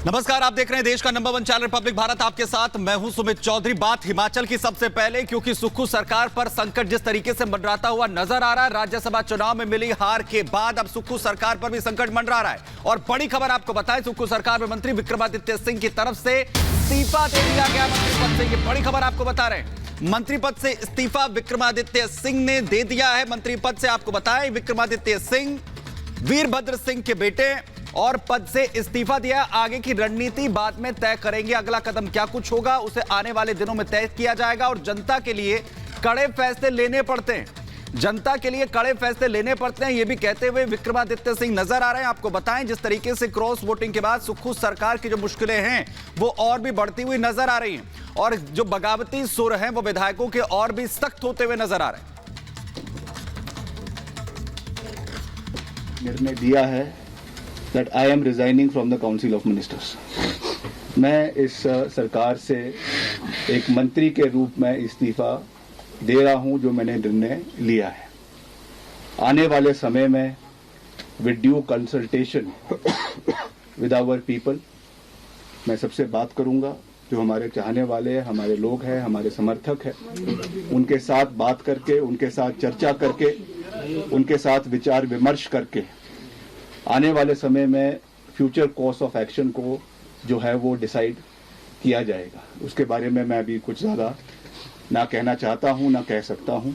नमस्कार, आप देख रहे हैं देश का नंबर 1 चैनल रिपब्लिक भारत, आपके साथ मैं हूं सुमित चौधरी। बात हिमाचल की सबसे पहले, क्योंकि सुक्खू सरकार पर संकट जिस तरीके से मंडराता हुआ नजर आ रहा है, राज्यसभा चुनाव में मिली हार के बाद अब सुक्खू सरकार पर भी संकट मंडरा रहा है। और बड़ी खबर आपको बताएं, सुक्खू सरकार में मंत्री विक्रमादित्य सिंह की तरफ से इस्तीफा दे दिया गया मंत्री पद से। ये बड़ी खबर आपको बता रहे हैं, मंत्री पद से इस्तीफा विक्रमादित्य सिंह ने दे दिया है। मंत्री पद से आपको बताएं, विक्रमादित्य सिंह वीरभद्र सिंह के बेटे, और पद से इस्तीफा दिया। आगे की रणनीति बाद में तय करेंगे, अगला कदम क्या कुछ होगा उसे आने वाले दिनों में तय किया जाएगा। और जनता के लिए कड़े फैसले लेने पड़ते हैं, जनता के लिए कड़े फैसले लेने पड़ते हैं, यह भी कहते हुए विक्रमादित्य सिंह नजर आ रहे हैं। आपको बताएं, जिस तरीके से क्रॉस वोटिंग के बाद सुक्खू सरकार की जो मुश्किलें हैं वो और भी बढ़ती हुई नजर आ रही हैं, और जो बगावती सुर हैं वो विधायकों के और भी सख्त होते हुए नजर आ रहे हैं। निर्णय दिया है that I am resigning from the Council of Ministers। मैं इस सरकार से एक मंत्री के रूप में इस्तीफा दे रहा हूं, जो मैंने निर्णय लिया है। आने वाले समय में with due consultation with our people, मैं सबसे बात करूंगा, जो हमारे चाहने वाले हैं, हमारे लोग हैं, हमारे समर्थक हैं, उनके साथ बात करके, उनके साथ चर्चा करके, उनके साथ विचार विमर्श करके आने वाले समय में फ्यूचर कोर्स ऑफ एक्शन को जो है वो डिसाइड किया जाएगा। उसके बारे में मैं अभी कुछ ज़्यादा ना कहना चाहता हूं, ना कह सकता हूं,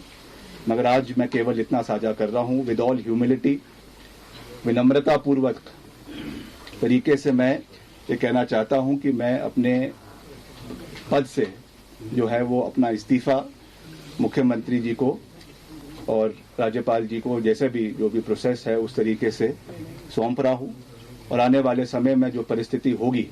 मगर आज मैं केवल इतना साझा कर रहा हूं, विद ऑल ह्यूमिलिटी, विनम्रता पूर्वक तरीके से मैं ये कहना चाहता हूं कि मैं अपने पद से जो है वो अपना इस्तीफा मुख्यमंत्री जी को और राज्यपाल जी को, जैसे भी जो भी प्रोसेस है उस तरीके से सौंप रहा हूं, और आने वाले समय में जो परिस्थिति होगी।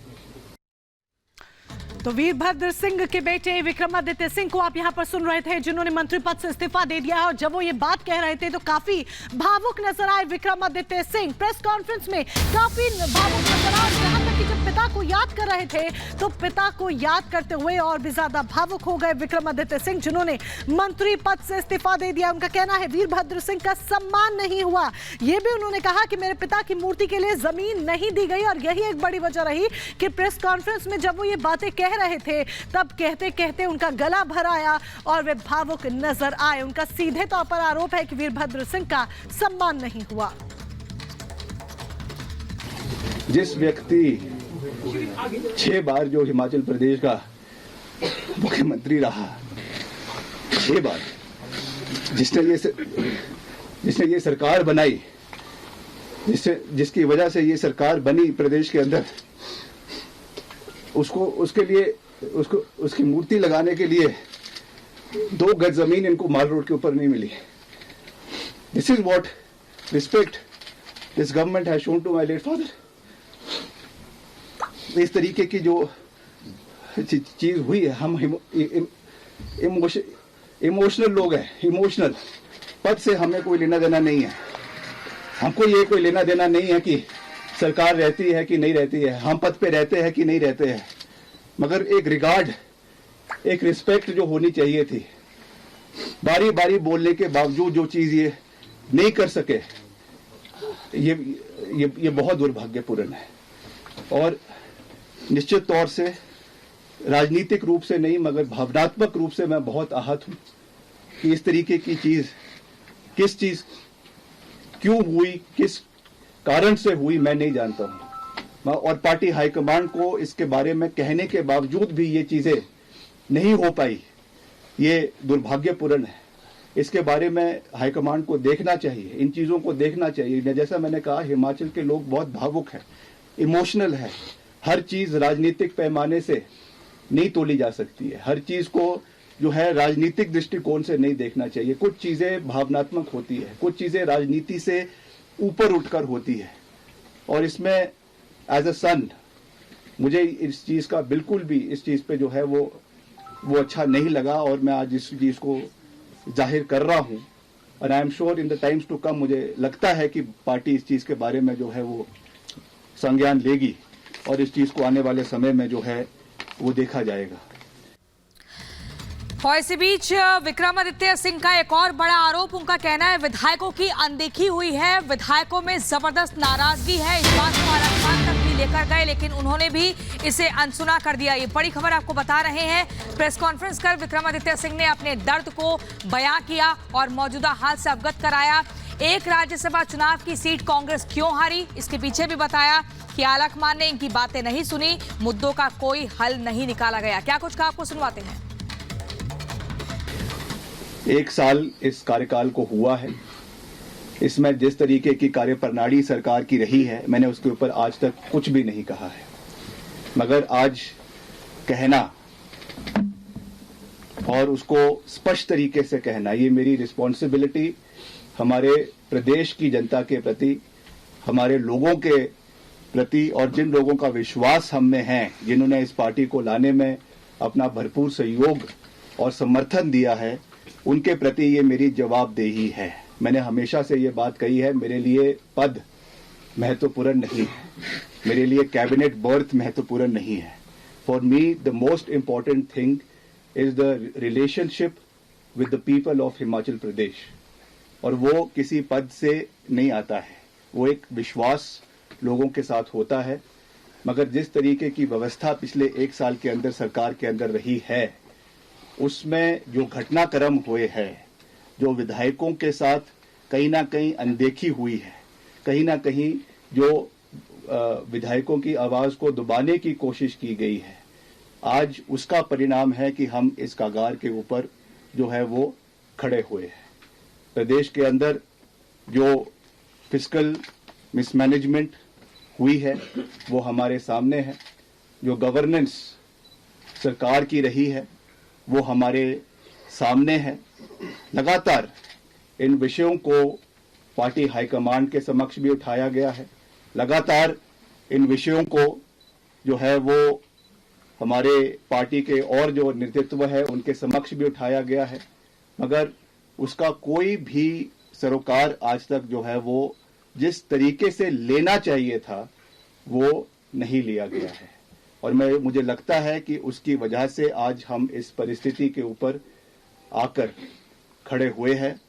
तो वीरभद्र सिंह के बेटे विक्रमादित्य सिंह को आप यहां पर सुन रहे थे, जिन्होंने मंत्री पद से इस्तीफा दे दिया है। और जब वो ये बात कह रहे थे तो काफी भावुक नजर आए विक्रमादित्य सिंह। प्रेस कॉन्फ्रेंस में काफी भावुक नजर आए, जहां तक कि जब पिता को याद कर रहे थे तो पिता को याद करते हुए और भी ज्यादा भावुक हो गए विक्रमादित्य सिंह, जिन्होंने मंत्री पद से इस्तीफा दे दिया। उनका कहना है वीरभद्र सिंह का सम्मान नहीं हुआ। ये भी उन्होंने कहा कि मेरे पिता की मूर्ति के लिए जमीन नहीं दी गई, और यही एक बड़ी वजह रही कि प्रेस कॉन्फ्रेंस में जब वो ये बातें कह रहे थे तब कहते कहते उनका गला भर आया और वे भावुक नजर आए। उनका सीधे तौर पर आरोप है कि वीरभद्र सिंह का सम्मान नहीं हुआ। जिस व्यक्ति 6 बार जो हिमाचल प्रदेश का मुख्यमंत्री रहा, 6 बार, जिसने ये सरकार बनाई, जिसकी वजह से ये सरकार बनी प्रदेश के अंदर, उसकी मूर्ति लगाने के लिए 2 गज जमीन इनको माल रोड के ऊपर नहीं मिली। This is what respect this government has shown to my late father. इस तरीके की जो चीज हुई है, हम इमोशनल लोग हैं, इमोशनल। पद से हमें कोई लेना देना नहीं है, हमको ये कोई लेना देना नहीं है कि सरकार रहती है कि नहीं रहती है, हम पद पे रहते हैं कि नहीं रहते हैं, मगर एक रिगार्ड, एक रिस्पेक्ट जो होनी चाहिए थी। बारी बारी बोलने के बावजूद जो चीज ये नहीं कर सके, ये बहुत दुर्भाग्यपूर्ण है। और निश्चित तौर से राजनीतिक रूप से नहीं, मगर भावनात्मक रूप से मैं बहुत आहत हूं कि इस तरीके की चीज, किस चीज क्यों हुई, किस कारण से हुई, मैं नहीं जानता हूं। और पार्टी हाईकमांड को इसके बारे में कहने के बावजूद भी ये चीजें नहीं हो पाई, ये दुर्भाग्यपूर्ण है। इसके बारे में हाईकमांड को देखना चाहिए, इन चीजों को देखना चाहिए। जैसा मैंने कहा, हिमाचल के लोग बहुत भावुक हैं, इमोशनल है। हर चीज राजनीतिक पैमाने से नहीं तोली जा सकती है, हर चीज को जो है राजनीतिक दृष्टिकोण से नहीं देखना चाहिए। कुछ चीजें भावनात्मक होती है, कुछ चीजें राजनीति से ऊपर उठकर होती है। और इसमें एज अ सन मुझे इस चीज का बिल्कुल भी, इस चीज पे जो है वो अच्छा नहीं लगा, और मैं आज इस चीज को जाहिर कर रहा हूं। और I am sure in the times to come, मुझे लगता है कि पार्टी इस चीज के बारे में जो है वो संज्ञान लेगी, और इस चीज को आने वाले समय में जो है वो देखा जाएगा। और इसी बीच विक्रमादित्य सिंह का एक और बड़ा आरोप, उनका कहना है विधायकों की अनदेखी हुई है, विधायकों में जबरदस्त नाराजगी है। इस बात को आरक्षण तक भी लेकर गए, लेकिन उन्होंने भी इसे अनसुना कर दिया। ये बड़ी खबर आपको बता रहे हैं। प्रेस कॉन्फ्रेंस कर विक्रमादित्य सिंह ने अपने दर्द को बयां किया और मौजूदा हाल से अवगत कराया। एक राज्यसभा चुनाव की सीट कांग्रेस क्यों हारी, इसके पीछे भी बताया कि आलाकमान ने इनकी बातें नहीं सुनी, मुद्दों का कोई हल नहीं निकाला गया। क्या कुछ कहा, आपको सुनवाते हैं। 1 साल इस कार्यकाल को हुआ है। इसमें जिस तरीके की कार्यप्रणाली सरकार की रही है, मैंने उसके ऊपर आज तक कुछ भी नहीं कहा है, मगर आज कहना और उसको स्पष्ट तरीके से कहना, ये मेरी रिस्पॉन्सिबिलिटी हमारे प्रदेश की जनता के प्रति, हमारे लोगों के प्रति और जिन लोगों का विश्वास हम में है, जिन्होंने इस पार्टी को लाने में अपना भरपूर सहयोग और समर्थन दिया है, उनके प्रति ये मेरी जवाबदेही है। मैंने हमेशा से ये बात कही है, मेरे लिए पद महत्वपूर्ण नहीं है, मेरे लिए कैबिनेट बर्थ महत्वपूर्ण नहीं है। For me the most important thing is the relationship with the people of Himachal Pradesh, और वो किसी पद से नहीं आता है, वो एक विश्वास लोगों के साथ होता है। मगर जिस तरीके की व्यवस्था पिछले 1 साल के अंदर सरकार के अंदर रही है, उसमें जो घटनाक्रम हुए हैं, जो विधायकों के साथ कहीं ना कहीं अनदेखी हुई है, कहीं ना कहीं जो विधायकों की आवाज को दबाने की कोशिश की गई है, आज उसका परिणाम है कि हम इस कगार के ऊपर जो है वो खड़े हुए हैं। प्रदेश के अंदर जो फिस्कल मिसमैनेजमेंट हुई है वो हमारे सामने है, जो गवर्नेंस सरकार की रही है वो हमारे सामने है। लगातार इन विषयों को पार्टी हाईकमांड के समक्ष भी उठाया गया है, लगातार इन विषयों को जो है वो हमारे पार्टी के और जो नेतृत्व है उनके समक्ष भी उठाया गया है, मगर उसका कोई भी सरोकार आज तक जो है वो जिस तरीके से लेना चाहिए था वो नहीं लिया गया है। और मुझे लगता है कि उसकी वजह से आज हम इस परिस्थिति के ऊपर आकर खड़े हुए हैं,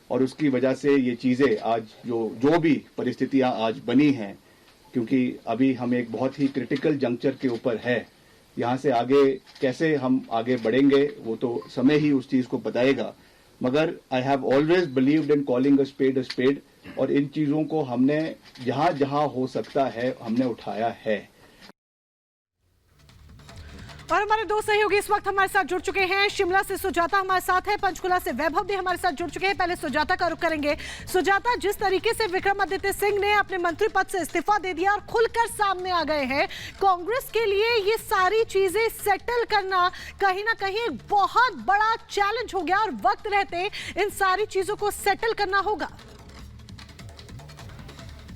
और उसकी वजह से ये चीज़ें आज जो भी परिस्थितियां आज बनी हैं, क्योंकि अभी हम एक बहुत ही क्रिटिकल जंक्चर के ऊपर है। यहाँ से आगे कैसे हम आगे बढ़ेंगे वो तो समय ही उस चीज़ को बताएगा, मगर I have always believed in calling a spade, और इन चीज़ों को हमने जहाँ जहाँ हो सकता है हमने उठाया है। और हमारे दो सहयोगी इस वक्त हमारे साथ जुड़ चुके हैं। शिमला से सुजाता हमारे साथ है, पंचकुला से वैभव भी हमारे साथ जुड़ चुके हैं। पहले सुजाता का रुख करेंगे। सुजाता, जिस तरीके से विक्रमादित्य सिंह ने अपने मंत्री पद से इस्तीफा दे दिया और खुलकर सामने आ गए हैं, कांग्रेस के लिए ये सारी चीजें सेटल करना कहीं ना कहीं एक बहुत बड़ा चैलेंज हो गया, और वक्त रहते इन सारी चीजों को सेटल करना होगा।